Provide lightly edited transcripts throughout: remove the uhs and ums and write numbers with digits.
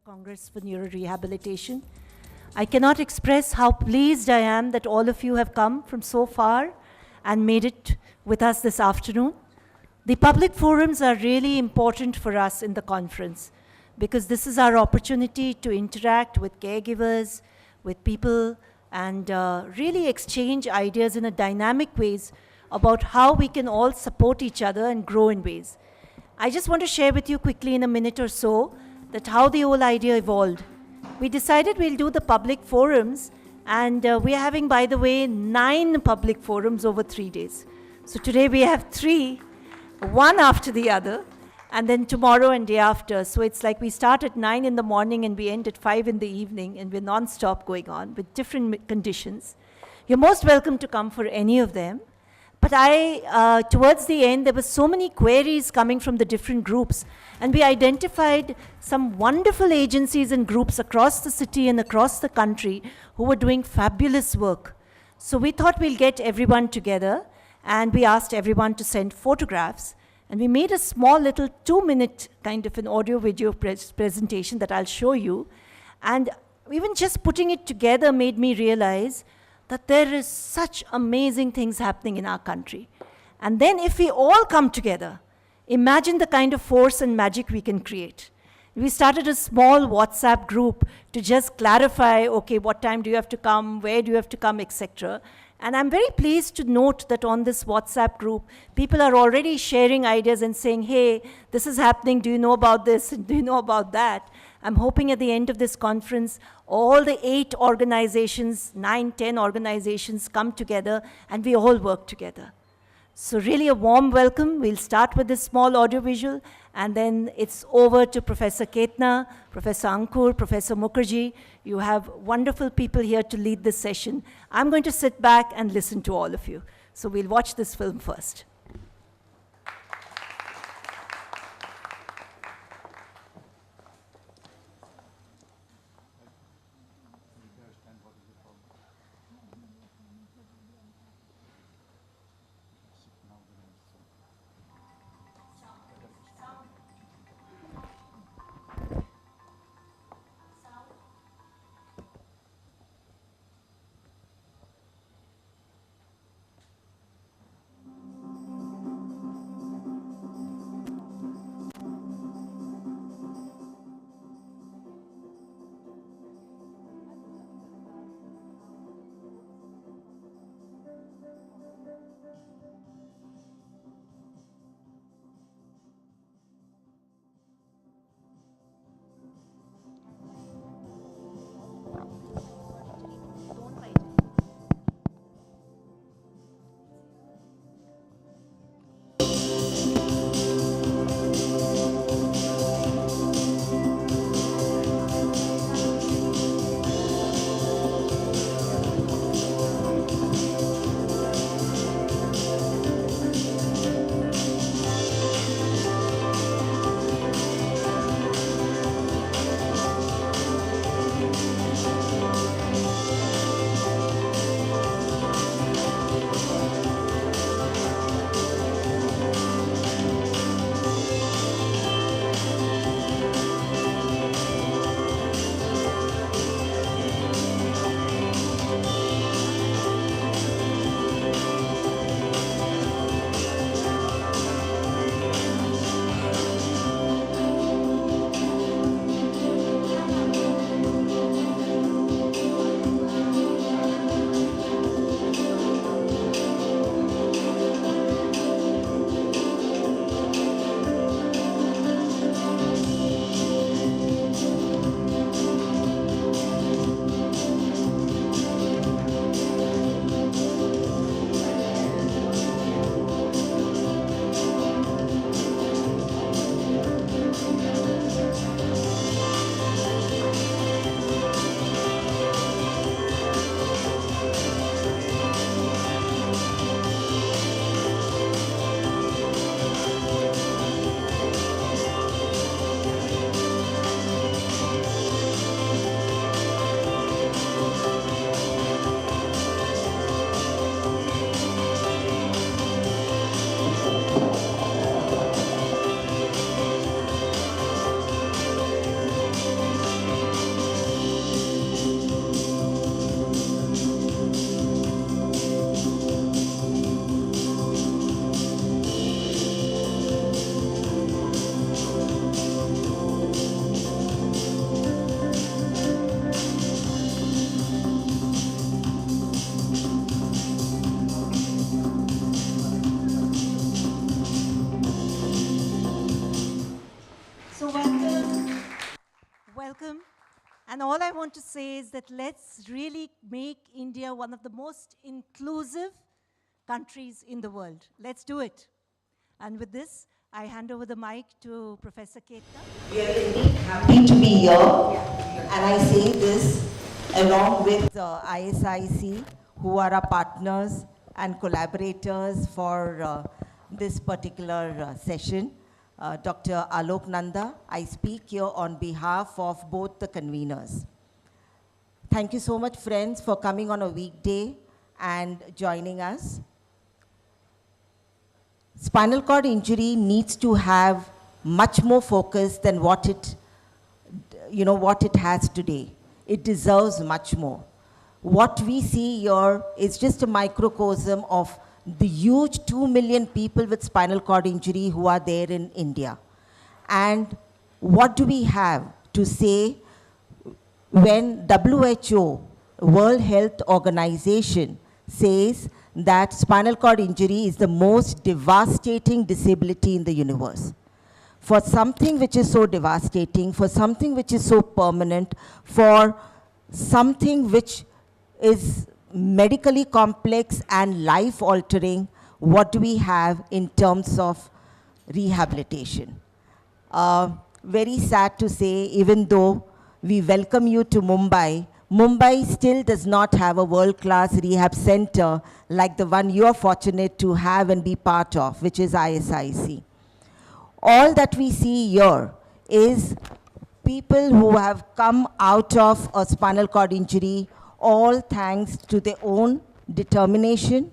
Congress for Neurorehabilitation. I cannot express how pleased I am that all of you have come from so far and made it with us this afternoon. The public forums are really important for us in the conference because this is our opportunity to interact with caregivers, with people, and really exchange ideas in a dynamic ways about how we can all support each other and grow in ways. I just want to share with you quickly in a minute or so that how the whole idea evolved. We decided we'll do the public forums, and we are having, by the way, 9 public forums over 3 days. So today we have 3, one after the other, and then tomorrow and day after. So it's like we start at 9 in the morning and we end at 5 in the evening, and we're non-stop going on with different conditions. You're most welcome to come for any of them. But towards the end, there were so many queries coming from the different groups, and we identified some wonderful agencies and groups across the city and across the country who were doing fabulous work. So we thought we'll get everyone together, and we asked everyone to send photographs, and we made a small little 2-minute kind of an audio-video presentation that I'll show you. And even just putting it together made me realize that there is such amazing things happening in our country. And then if we all come together, imagine the kind of force and magic we can create. We started a small WhatsApp group to just clarify, okay, what time do you have to come, where do you have to come, etc. And I'm very pleased to note that on this WhatsApp group, people are already sharing ideas and saying, hey, this is happening, do you know about this, do you know about that? I'm hoping at the end of this conference, all the 8 organizations, 9, 10 organizations come together and we all work together. So really a warm welcome. We'll start with this small audiovisual, and then it's over to Professor Ketna, Professor Ankur, Professor Mukherjee. You have wonderful people here to lead this session. I'm going to sit back and listen to all of you. So we'll watch this film first. welcome. And all I want to say is that let's really make India one of the most inclusive countries in the world. Let's do it. And with this, I hand over the mic to Professor Ketna. We are indeed happy to be here, and I say this along with ISIC, who are our partners and collaborators for this particular session. Dr. Alok Nanda, I speak here on behalf of both the conveners. Thank you so much, friends, for coming on a weekday and joining us. Spinal cord injury needs to have much more focus than what it has today. It deserves much more. What we see here is just a microcosm of the huge 2 million people with spinal cord injury who are there in India. And what do we have to say when WHO, World Health Organization, says that spinal cord injury is the most devastating disability in the universe? For something which is so devastating, for something which is so permanent, for something which is medically complex and life-altering, what do we have in terms of rehabilitation? Very sad to say, even though we welcome you to Mumbai, Mumbai still does not have a world-class rehab center like the one you are fortunate to have and be part of, which is ISIC. All that we see here is people who have come out of a spinal cord injury, all thanks to their own determination,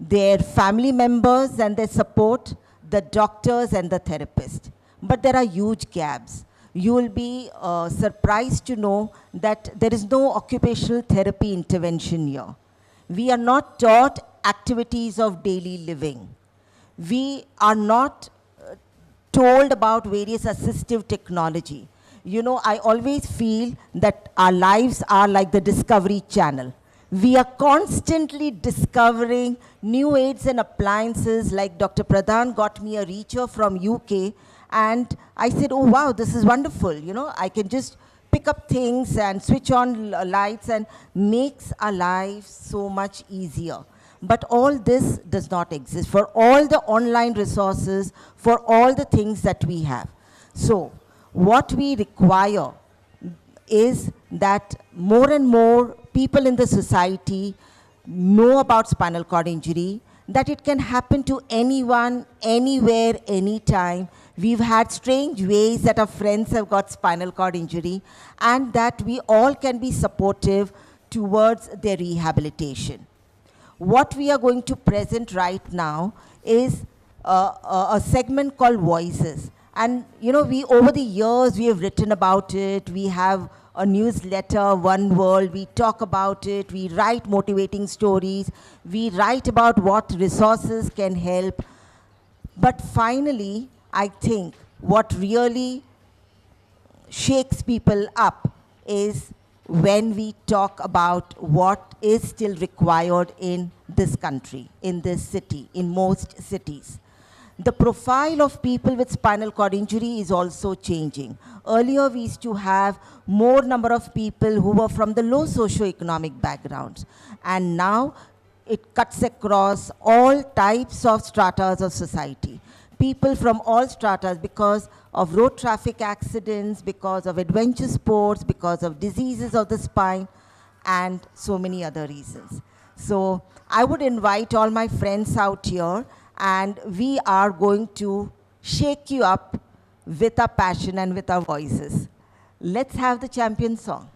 their family members and their support, the doctors and the therapists. But there are huge gaps. You will be surprised to know that there is no occupational therapy intervention here. We are not taught activities of daily living. We are not told about various assistive technology. You know, I always feel that our lives are like the Discovery Channel. We are constantly discovering new aids and appliances. Like Dr. Pradhan got me a reacher from UK, and I said, oh wow, this is wonderful. You know, I can just pick up things and switch on lights and makes our lives so much easier. But all this does not exist for all the online resources, for all the things that we have. So what we require is that more and more people in the society know about spinal cord injury, that it can happen to anyone, anywhere, anytime. We've had strange ways that our friends have got spinal cord injury, and that we all can be supportive towards their rehabilitation. What we are going to present right now is a segment called Voices. And you know, over the years, we have written about it. We have a newsletter, One World. We talk about it. We write motivating stories. We write about what resources can help. But finally, I think what really shakes people up is when we talk about what is still required in this country, in this city, in most cities. The profile of people with spinal cord injury is also changing. Earlier, we used to have more number of people who were from the low socioeconomic backgrounds. And now, it cuts across all types of stratas of society. People from all stratas, because of road traffic accidents, because of adventure sports, because of diseases of the spine, and so many other reasons. So I would invite all my friends out here, and we are going to shake you up with our passion and with our voices. Let's have the champion song.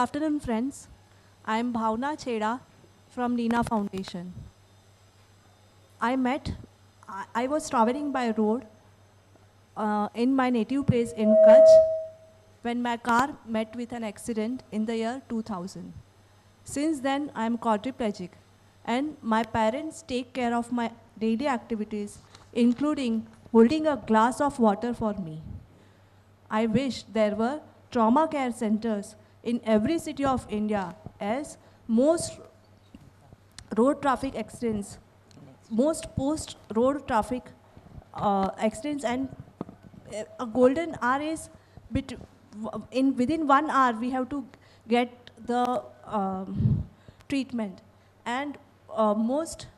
afternoon, friends. I am Bhavna Cheda from Nina Foundation. I was traveling by road in my native place in Kutch when my car met with an accident in the year 2000. Since then, I am quadriplegic and my parents take care of my daily activities, including holding a glass of water for me. I wish there were trauma care centers in every city of India, as most road traffic accidents, most post road traffic accidents, and a golden hour is within 1 hour we have to get the treatment. And most,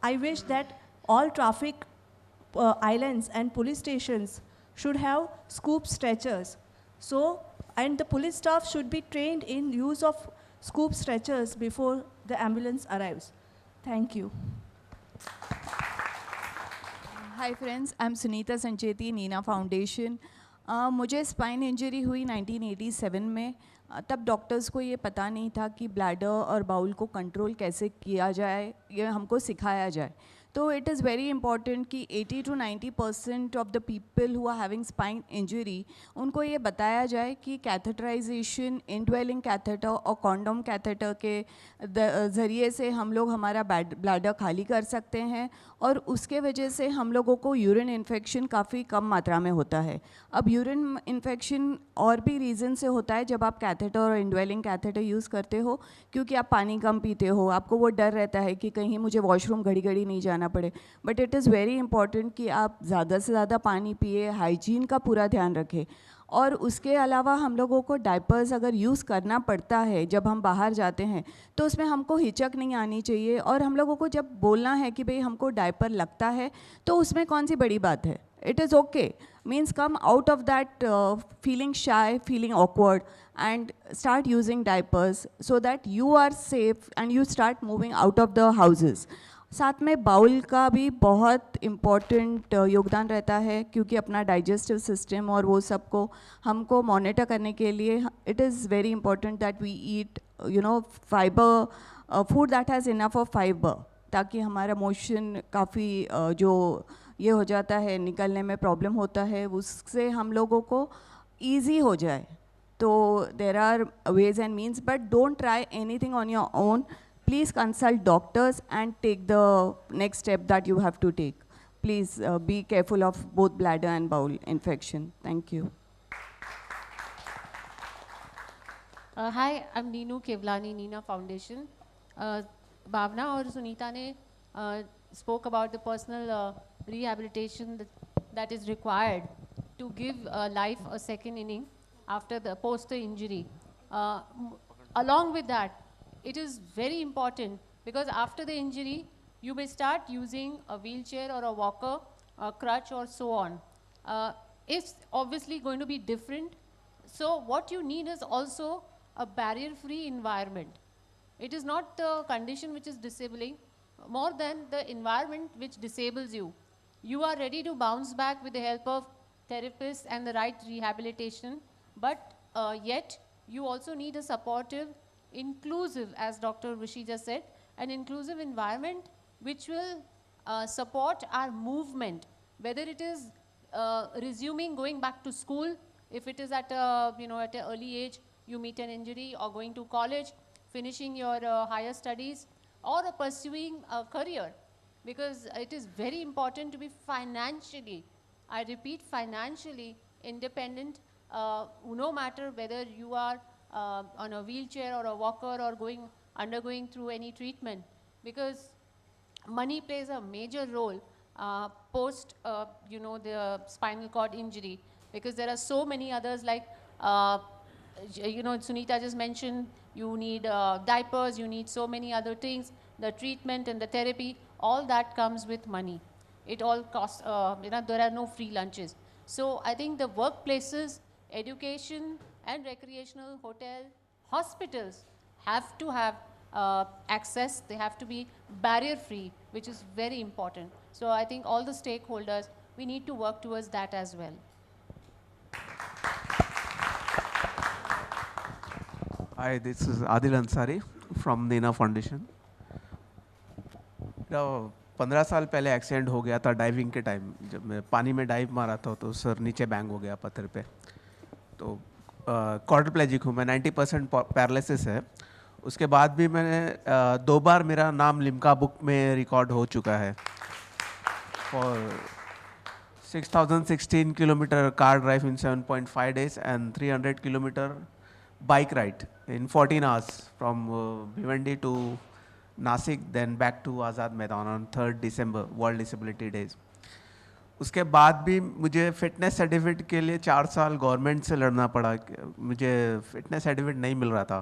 I wish that all traffic islands and police stations should have scoop stretchers. So, and the police staff should be trained in use of scoop stretchers before the ambulance arrives. Thank you. Hi friends, I am Sunita Sancheti, Neena foundation. मुझे spine injury हुई 1987 में। तब doctors को ये पता नहीं था कि ब्लैडर और बाउल को कंट्रोल कैसे किया जाए, ये हमको सिखाया जाए। तो इट इज़ वेरी इंपॉर्टेंट कि 80 to 90% of the people who are having spine injury, उनको ये बताया जाए कि कैथेटराइजेशन, इनड्वेलिंग कैथेटर और कॉन्डोम कैथेटर के ज़रिए से हम लोग हमारा ब्लैडर खाली कर सकते हैं, और उसके वजह से हम लोगों को यूरिन इन्फेक्शन काफ़ी कम मात्रा में होता है। अब यूरिन इन्फेक्शन और भी रीज़न से होता है जब आप कैथेटर और इनड्वेलिंग कैथेटर यूज़ करते हो, क्योंकि आप पानी कम पीते हो, आपको वो डर रहता है कि कहीं मुझे वॉशरूम घड़ी घड़ी नहीं जाना पड़े। But it is very important कि आप ज़्यादा से ज़्यादा पानी पिए, हाइजीन का पूरा ध्यान रखें। और उसके अलावा हम लोगों को डायपर्स अगर यूज़ करना पड़ता है जब हम बाहर जाते हैं, तो उसमें हमको हिचक नहीं आनी चाहिए, और हम लोगों को जब बोलना है कि भाई हमको डायपर लगता है, तो उसमें कौन सी बड़ी बात है। It is okay, means come out of that feeling shy, feeling awkward, and start using diapers so that you are safe and you start moving out of the houses. साथ में बाउल का भी बहुत इम्पॉर्टेंट योगदान रहता है, क्योंकि अपना डाइजेस्टिव सिस्टम और वो सब को हमको मॉनिटर करने के लिए it is very important that we eat fibre food that has enough of fibre, ताकि हमारा मोशन काफ़ी जो ये हो जाता है, निकलने में प्रॉब्लम होता है, उससे हम लोगों को ईजी हो जाए। तो there are ways and means, but don't try anything on your own. Please consult doctors and take the next step that you have to take. Please be careful of both bladder and bowel infection. Thank you. Hi, I'm Neenu Kevlani, Nina Foundation. Bhavna और सुनीता ने spoke about the personal rehabilitation that is required to give life a second inning after the post the injury. Along with that, it is very important, because after the injury, you may start using a wheelchair or a walker, a crutch or so on. It's obviously going to be different. So what you need is also a barrier-free environment. It is not the condition which is disabling, more than the environment which disables you. You are ready to bounce back with the help of therapists and the right rehabilitation, but yet you also need a supportive, inclusive, as Dr. Rishi just said, an inclusive environment which will support our movement, whether it is resuming going back to school, if it is at at an early age you meet an injury, or going to college, finishing your higher studies, or pursuing a career, because it is very important to be financially, I repeat, financially independent, no matter whether you are on a wheelchair or a walker or undergoing through any treatment, because money plays a major role post the spinal cord injury, because there are so many others, like Sunita just mentioned, you need diapers, you need so many other things, the treatment and the therapy, all that comes with money. It all costs, there are no free lunches. So I think the workplaces, education and recreational hotel, hospitals have to have access, they have to be barrier free, which is very important. So I think all the stakeholders, we need to work towards that as well. Hi, this is Adil Ansari from Nina Foundation. 15 साल पहले accident हो गया था diving के time, जब मैं पानी में डाइव मारा था तो सर नीचे बैंग हो गया पत्थर पे। तो क्वाड्रिप्लेजिक हूँ मैं, 90% पैरालिसिस है। उसके बाद भी मैंने 2 बार मेरा नाम लिम्का बुक में रिकॉर्ड हो चुका है for 6016 kilometer car drive in 7.5 days and 300 kilometer bike ride in 14 hours from Bhiwandi to Nasik, then back to Azad Maidan on 3rd December, World Disability Days. उसके बाद भी मुझे फिटनेस सर्टिफिकेट के लिए 4 साल गवर्नमेंट से लड़ना पड़ा। मुझे फिटनेस सर्टिफिकेट नहीं मिल रहा था।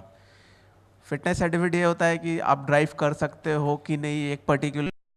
फिटनेस सर्टिफिकेट ये होता है कि आप ड्राइव कर सकते हो कि नहीं एक पर्टिकुलर